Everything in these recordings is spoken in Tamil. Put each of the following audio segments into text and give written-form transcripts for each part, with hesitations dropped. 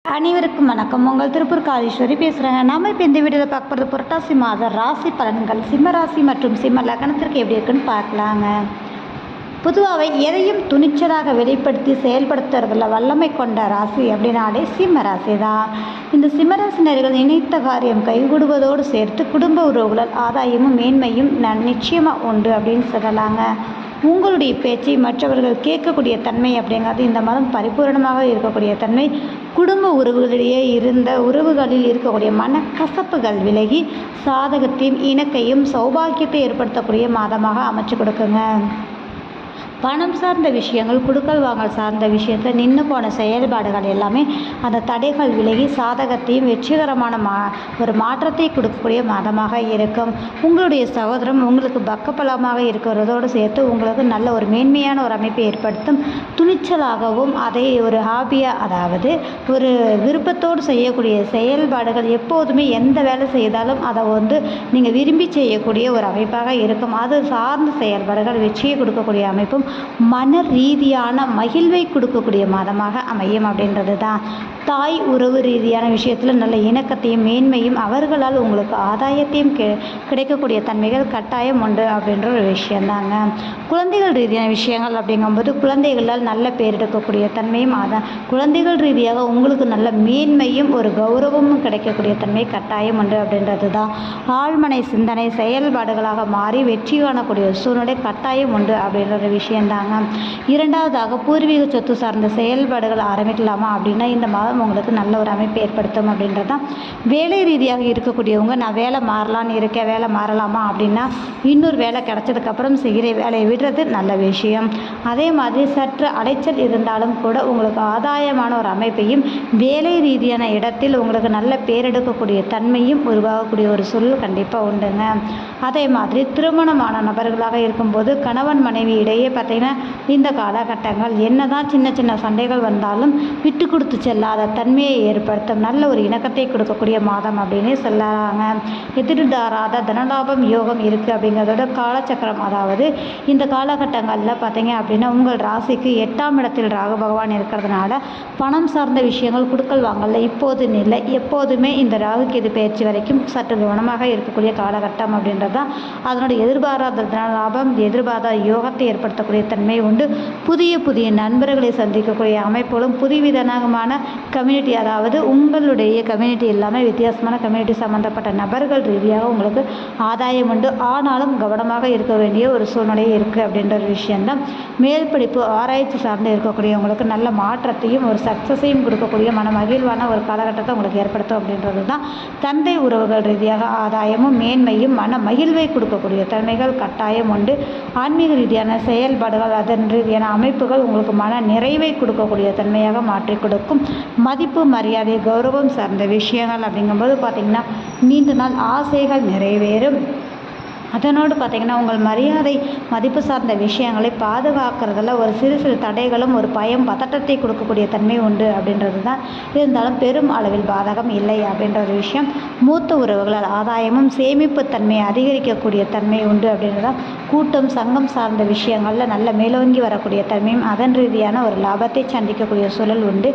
அனைவருக்கும் வணக்கம். உங்கள் திருப்பூர் காளீஸ்வரி பேசுகிறேங்க. நாம் இப்போ இந்த வீடியோவில் பார்க்க போகிறது புரட்டாசி மாத ராசி பலன்கள். சிம்ம ராசி மற்றும் சிம்ம லக்னத்திற்கு எப்படி இருக்குன்னு பார்க்கலாங்க. பொதுவாகவே எதையும் துணிச்சலாக வெளிப்படுத்தி செயல்படுத்துறதுல வல்லமை கொண்ட ராசி அப்படின்னாலே சிம்ம ராசி தான். இந்த சிம்மராசினர்கள் நினைத்த காரியம் கைகூடுவதோடு சேர்த்து குடும்ப உறவுகளால் ஆதாயமும் மேன்மையும் நிச்சயமாக உண்டு அப்படின்னு சொல்லலாங்க. உங்களுடைய பேச்சை மற்றவர்கள் கேட்கக்கூடிய தன்மை அப்படிங்கிறது இந்த மாதம் பரிபூரணமாக இருக்கக்கூடிய தன்மை. குடும்ப உறவுகளிடையே இருந்த உறவுகளில் இருக்கக்கூடிய மனக்கசப்புகள் விலகி சாதகத்தையும் இணக்கையும் சௌபாக்கியத்தை ஏற்படுத்தக்கூடிய மாதமாக அமைச்சு கொடுக்குங்க. பணம் சார்ந்த விஷயங்கள், குடுக்கல் வாங்கல் சார்ந்த விஷயத்தில் நின்று போன செயல்பாடுகள் எல்லாமே அந்த தடைகள் விலகி சாதகத்தையும் வெற்றிகரமான ஒரு மாற்றத்தை கொடுக்கக்கூடிய மாதமாக இருக்கும். உங்களுடைய சகோதரம் உங்களுக்கு பக்கபலமாக இருக்கிறதோடு சேர்த்து உங்களுக்கு நல்ல ஒரு மேன்மையான ஒரு அமைப்பை ஏற்படுத்தும். துணிச்சலாகவும் அதை ஒரு ஹாபியாக, அதாவது ஒரு விருப்பத்தோடு செய்யக்கூடிய செயல்பாடுகள், எப்போதுமே எந்த வேலை செய்தாலும் அதை நீங்கள் விரும்பி செய்யக்கூடிய ஒரு அமைப்பாக இருக்கும். அது சார்ந்த செயல்பாடுகள் வெற்றியை கொடுக்கக்கூடிய அமைப்பும் மன ரீதியான மகிழ்வை கொடுக்கக்கூடிய மாதமாக அமையும் அப்படின்றது தான். தாய் உறவு ரீதியான விஷயத்தில் நல்ல இணக்கத்தையும் மேன்மையும் அவர்களால் உங்களுக்கு ஆதாயத்தையும் கிடைக்கக்கூடிய தன்மைகள் கட்டாயம் உண்டு அப்படின்ற ஒரு விஷயந்தாங்க. குழந்தைகள் ரீதியான விஷயங்கள் அப்படிங்கும்போது குழந்தைகளால் நல்ல பேர் எடுக்கக்கூடிய தன்மையும் குழந்தைகள் ரீதியாக உங்களுக்கு நல்ல மேன்மையும் ஒரு கௌரவமும் கிடைக்கக்கூடிய தன்மை கட்டாயம் உண்டு அப்படின்றது தான். ஆழ்மனை சிந்தனை செயல்பாடுகளாக மாறி வெற்றி காணக்கூடிய சூழ்நிலை கட்டாயம் உண்டு அப்படின்ற ஒரு விஷயந்தாங்க. இரண்டாவதாக பூர்வீக சொத்து சார்ந்த செயல்பாடுகள் ஆரம்பிக்கலாமா அப்படின்னா இந்த மாதம் உங்களுக்கு நல்ல ஒரு அமைப்பு ஏற்படுத்தும் அப்படின்றது தான். வேலை ரீதியாக இருக்கக்கூடியவங்க நான் வேலை மாறலான்னு இருக்கேன், வேலை மாறலாமா அப்படின்னா இன்னொரு வேலை கிடைச்சதுக்கப்புறம் செய்கிற வேலையை விடுறது நல்ல விஷயம். அதே மாதிரி சற்று அலைச்சல் இருந்தாலும் கூட உங்களுக்கு ஆதாயமான ஒரு அமைப்பையும் வேலை ரீதியான இடத்தில் உங்களுக்கு நல்ல பேரெடுக்கக்கூடிய தன்மையும் உருவாகக்கூடிய ஒரு சூழல் கண்டிப்பாக உண்டுங்க. அதே மாதிரி திருமணமான நபர்களாக இருக்கும்போது கணவன் மனைவி இடையே பார்த்தீங்கன்னா இந்த காலகட்டங்கள் என்னதான் சின்ன சின்ன சண்டைகள் வந்தாலும் விட்டு கொடுத்து செல்லாத தன்மையை ஏற்படுத்தும் நல்ல ஒரு இணக்கத்தை கொடுக்கக்கூடிய மாதம் அப்படின்னு சொல்லலாங்க. எதிர்பாராத தனலாபம் யோகம் இருக்குது அப்படிங்கிறதோட காலச்சக்கரம், அதாவது இந்த காலகட்டங்களில் பார்த்தீங்க அப்படின்னா உங்கள் ராசிக்கு 8ஆம் இடத்தில் ராகு பகவான் இருக்கிறதுனால பணம் சார்ந்த விஷயங்கள் குடுக்கல் வாங்கல இப்போது இல்லை, எப்போதுமே இந்த ராகுக்கு இது பயிற்சி வரைக்கும் சற்று கவனமாக இருக்கக்கூடிய காலகட்டம் அப்படின்றது தான். அதனோட எதிர்பாராத தனலாபம், எதிர்பாராத யோகத்தை ஏற்படுத்தக்கூடிய தன்மை உண்டு. புதிய புதிய நண்பர்களை சந்திக்கக்கூடிய அமைப்புகளும் புதுவிதமான கம்யூனிட்டி, அதாவது உங்களுடைய கம்யூனிட்டி இல்லாமல் வித்தியாசமான கம்யூனிட்டி சம்மந்தப்பட்ட நபர்கள் ரீதியாக உங்களுக்கு ஆதாயம் உண்டு. ஆனாலும் கவனமாக இருக்க வேண்டிய ஒரு சூழ்நிலை இருக்குது அப்படின்ற ஒரு விஷயந்தான். மேல் படிப்பு ஆராய்ச்சி சார்ந்து இருக்கக்கூடியவங்களுக்கு நல்ல மாற்றத்தையும் ஒரு சக்ஸஸையும் கொடுக்கக்கூடிய மன மகிழ்வான ஒரு காலகட்டத்தை உங்களுக்கு ஏற்படுத்தும் அப்படின்றது தான். தந்தை உறவுகள் ரீதியாக ஆதாயமும் மேன்மையும் மன மகிழ்வை கொடுக்கக்கூடிய தன்மைகள் கட்டாயம் உண்டு. ஆன்மீக ரீதியான செயல்பாடுகள், அதன் ரீதியான அமைப்புகள் உங்களுக்கு மன நிறைவை கொடுக்கக்கூடிய தன்மையாக மாற்றி கொடுக்கும். மதிப்பு மரியாதை கௌரவம் சார்ந்த விஷயங்கள் அப்படிங்கும்போது பார்த்திங்கன்னா நீண்ட நாள் ஆசைகள் நிறைவேறும். அதனோடு பார்த்திங்கன்னா உங்கள் மரியாதை மதிப்பு சார்ந்த விஷயங்களை பாதுகாக்கிறதுல ஒரு சிறு சிறு தடைகளும் ஒரு பயம் பதட்டத்தை கொடுக்கக்கூடிய தன்மை உண்டு அப்படின்றது தான். இருந்தாலும் பெரும் அளவில் பாதகம் இல்லை அப்படின்ற ஒரு விஷயம். மூத்த உறவுகளால் ஆதாயமும் சேமிப்பு தன்மையை அதிகரிக்கக்கூடிய தன்மை உண்டு அப்படின்றதான். கூட்டம் சங்கம் சார்ந்த விஷயங்களில் நல்ல மேலோங்கி வரக்கூடிய தன்மையும் அதன் ரீதியான ஒரு லாபத்தை சந்திக்கக்கூடிய சூழல் உண்டு.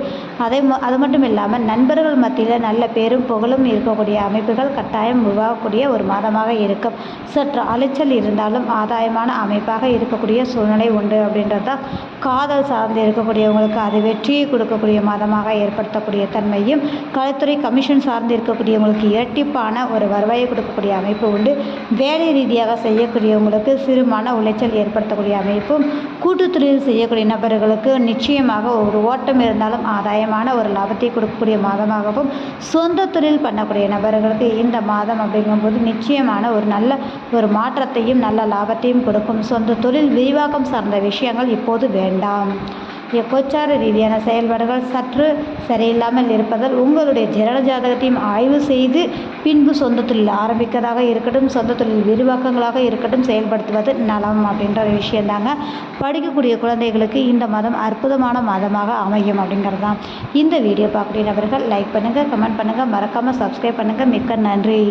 அது மட்டும் இல்லாமல் நண்பர்கள் மத்தியில் நல்ல பேரும் புகழும் இருக்கக்கூடிய அமைப்புகள் கட்டாயம் உருவாகக்கூடிய ஒரு மாதமாக இருக்கும். சற்று அலைச்சல் இருந்தாலும் ஆதாயமான அமைப்பாக இருக்கக்கூடிய சூழ்நிலை உண்டு அப்படின்றது தான். காதல் சார்ந்து இருக்கக்கூடியவங்களுக்கு அது வெற்றியை கொடுக்கக்கூடிய மாதமாக ஏற்படுத்தக்கூடிய தன்மையும், கலைத்துறை கமிஷன் சார்ந்து இருக்கக்கூடியவங்களுக்கு இரட்டிப்பான ஒரு வருவாயை கொடுக்கக்கூடிய அமைப்பு உண்டு. வேலை ரீதியாக செய்யக்கூடியவங்களுக்கு சிறு மன உளைச்சல் ஏற்படுத்தக்கூடிய அமைப்பும், கூட்டுத்துறையில் செய்யக்கூடிய நபர்களுக்கு நிச்சயமாக ஒரு ஓட்டம் இருந்தாலும் ஆதாயமான ஒரு லாபத்தை கொடுக்கக்கூடிய மாதமாகவும், சொந்த தொழில் பண்ணக்கூடிய நபர்களுக்கு இந்த மாதம் அப்படிங்கும்போது நிச்சயமான ஒரு நல்ல ஒரு மாற்றத்தையும் நல்ல லாபத்தையும் கொடுக்கும். சொந்த தொழில் விரிவாக்கம் சார்ந்த விஷயங்கள் இப்போது வேண்டாம். கோச்சார ரீதியான செயல்பாடுகள் சற்று சரியில்லாமல் இருப்பதால் உங்களுடைய ஜனன ஜாதகத்தையும் ஆய்வு செய்து பின்பு சொந்த தொழில் ஆரம்பிக்கிறதாக இருக்கட்டும், சொந்த தொழில் விரிவாக்கங்களாக இருக்கட்டும் செயல்படுத்துவது நலம் அப்படின்ற ஒரு விஷயந்தாங்க. படிக்கக்கூடிய குழந்தைகளுக்கு இந்த மாதம் அற்புதமான மாதமாக அமையும் அப்படிங்கிறது தான். இந்த வீடியோ பார்க்கக்கூடிய நபர்கள் லைக் பண்ணுங்கள், கமெண்ட் பண்ணுங்கள், மறக்காமல் சப்ஸ்கிரைப் பண்ணுங்கள். மிக்க நன்றி.